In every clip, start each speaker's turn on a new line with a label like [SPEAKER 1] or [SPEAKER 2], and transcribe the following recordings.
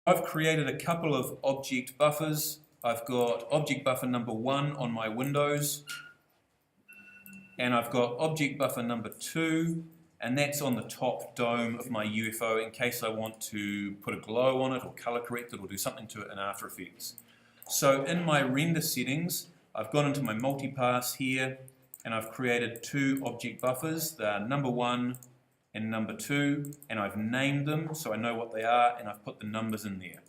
[SPEAKER 1] I've created a couple of object buffers. I've got object buffer number 1 on my Windows, and I've got object buffer number 2, and that's on the top dome of my UFO in case I want to put a glow on it or color correct it or do something to it in After Effects. So in my render settings, I've gone into my multipass here and I've created 2 object buffers. They're number 1 and number 2, and I've named them so I know what they are, and I've put the numbers in there.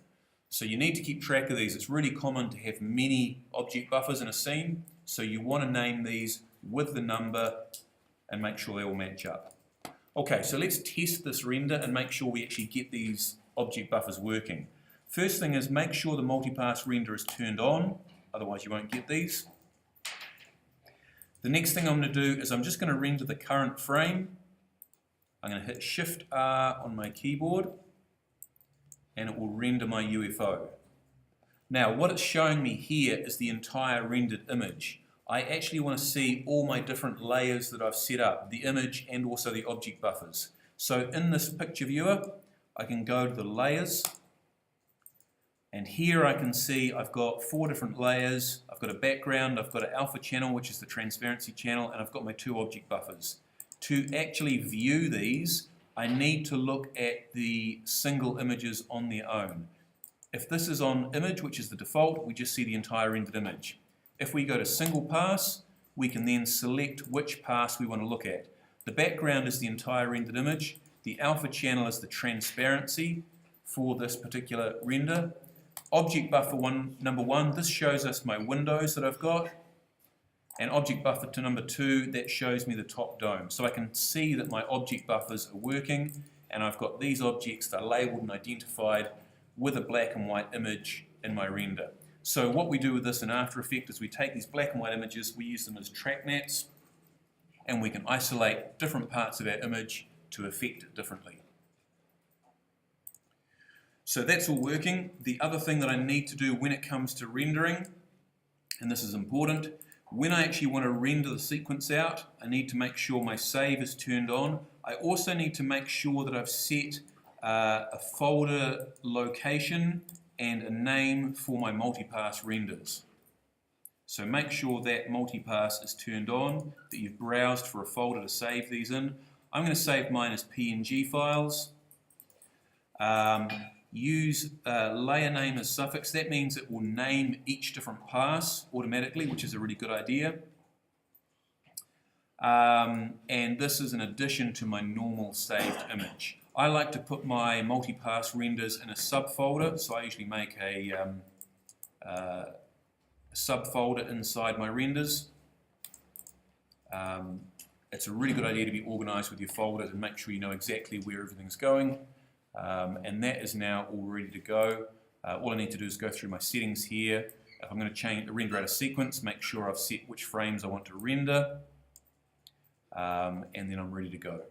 [SPEAKER 1] So you need to keep track of these. It's really common to have many object buffers in a scene, so you want to name these with the number and make sure they all match up. Okay, so let's test this render and make sure we actually get these object buffers working. First thing is make sure the multipass render is turned on, otherwise you won't get these. The next thing I'm going to do is I'm just going to render the current frame. I'm going to hit Shift R on my keyboard and it will render my UFO. Now what it's showing me here is the entire rendered image. I actually want to see all my different layers that I've set up, the image and also the object buffers. So in this picture viewer, I can go to the layers, and here I can see I've got 4 different layers. I've got a background, I've got an alpha channel, which is the transparency channel, and I've got my 2 object buffers. To actually view these, I need to look at the single images on their own. If this is on image, which is the default, we just see the entire rendered image. If we go to single pass, we can then select which pass we want to look at. The background is the entire rendered image. The alpha channel is the transparency for this particular render. Object buffer number 1, this shows us my windows that I've got. And object buffer to number 2, that shows me the top dome. So I can see that my object buffers are working, and I've got these objects that are labeled and identified with a black and white image in my render. So what we do with this in After Effects is we take these black and white images, we use them as track nets, and we can isolate different parts of our image to affect it differently. So that's all working. The other thing that I need to do when it comes to rendering, and this is important, when I actually want to render the sequence out, I need to make sure my save is turned on. I also need to make sure that I've set a folder location and a name for my multipass renders. So make sure that multipass is turned on, that you've browsed for a folder to save these in. I'm going to save mine as PNG files. Use layer name as suffix. That means it will name each different pass automatically, which is a really good idea. And this is in addition to my normal saved image. I like to put my multipass renders in a subfolder, so I usually make a subfolder inside my renders. It's a really good idea to be organized with your folders and make sure you know exactly where everything's going. And that is now all ready to go. All I need to do is go through my settings here. If I'm going to render out a sequence, make sure I've set which frames I want to render, and then I'm ready to go.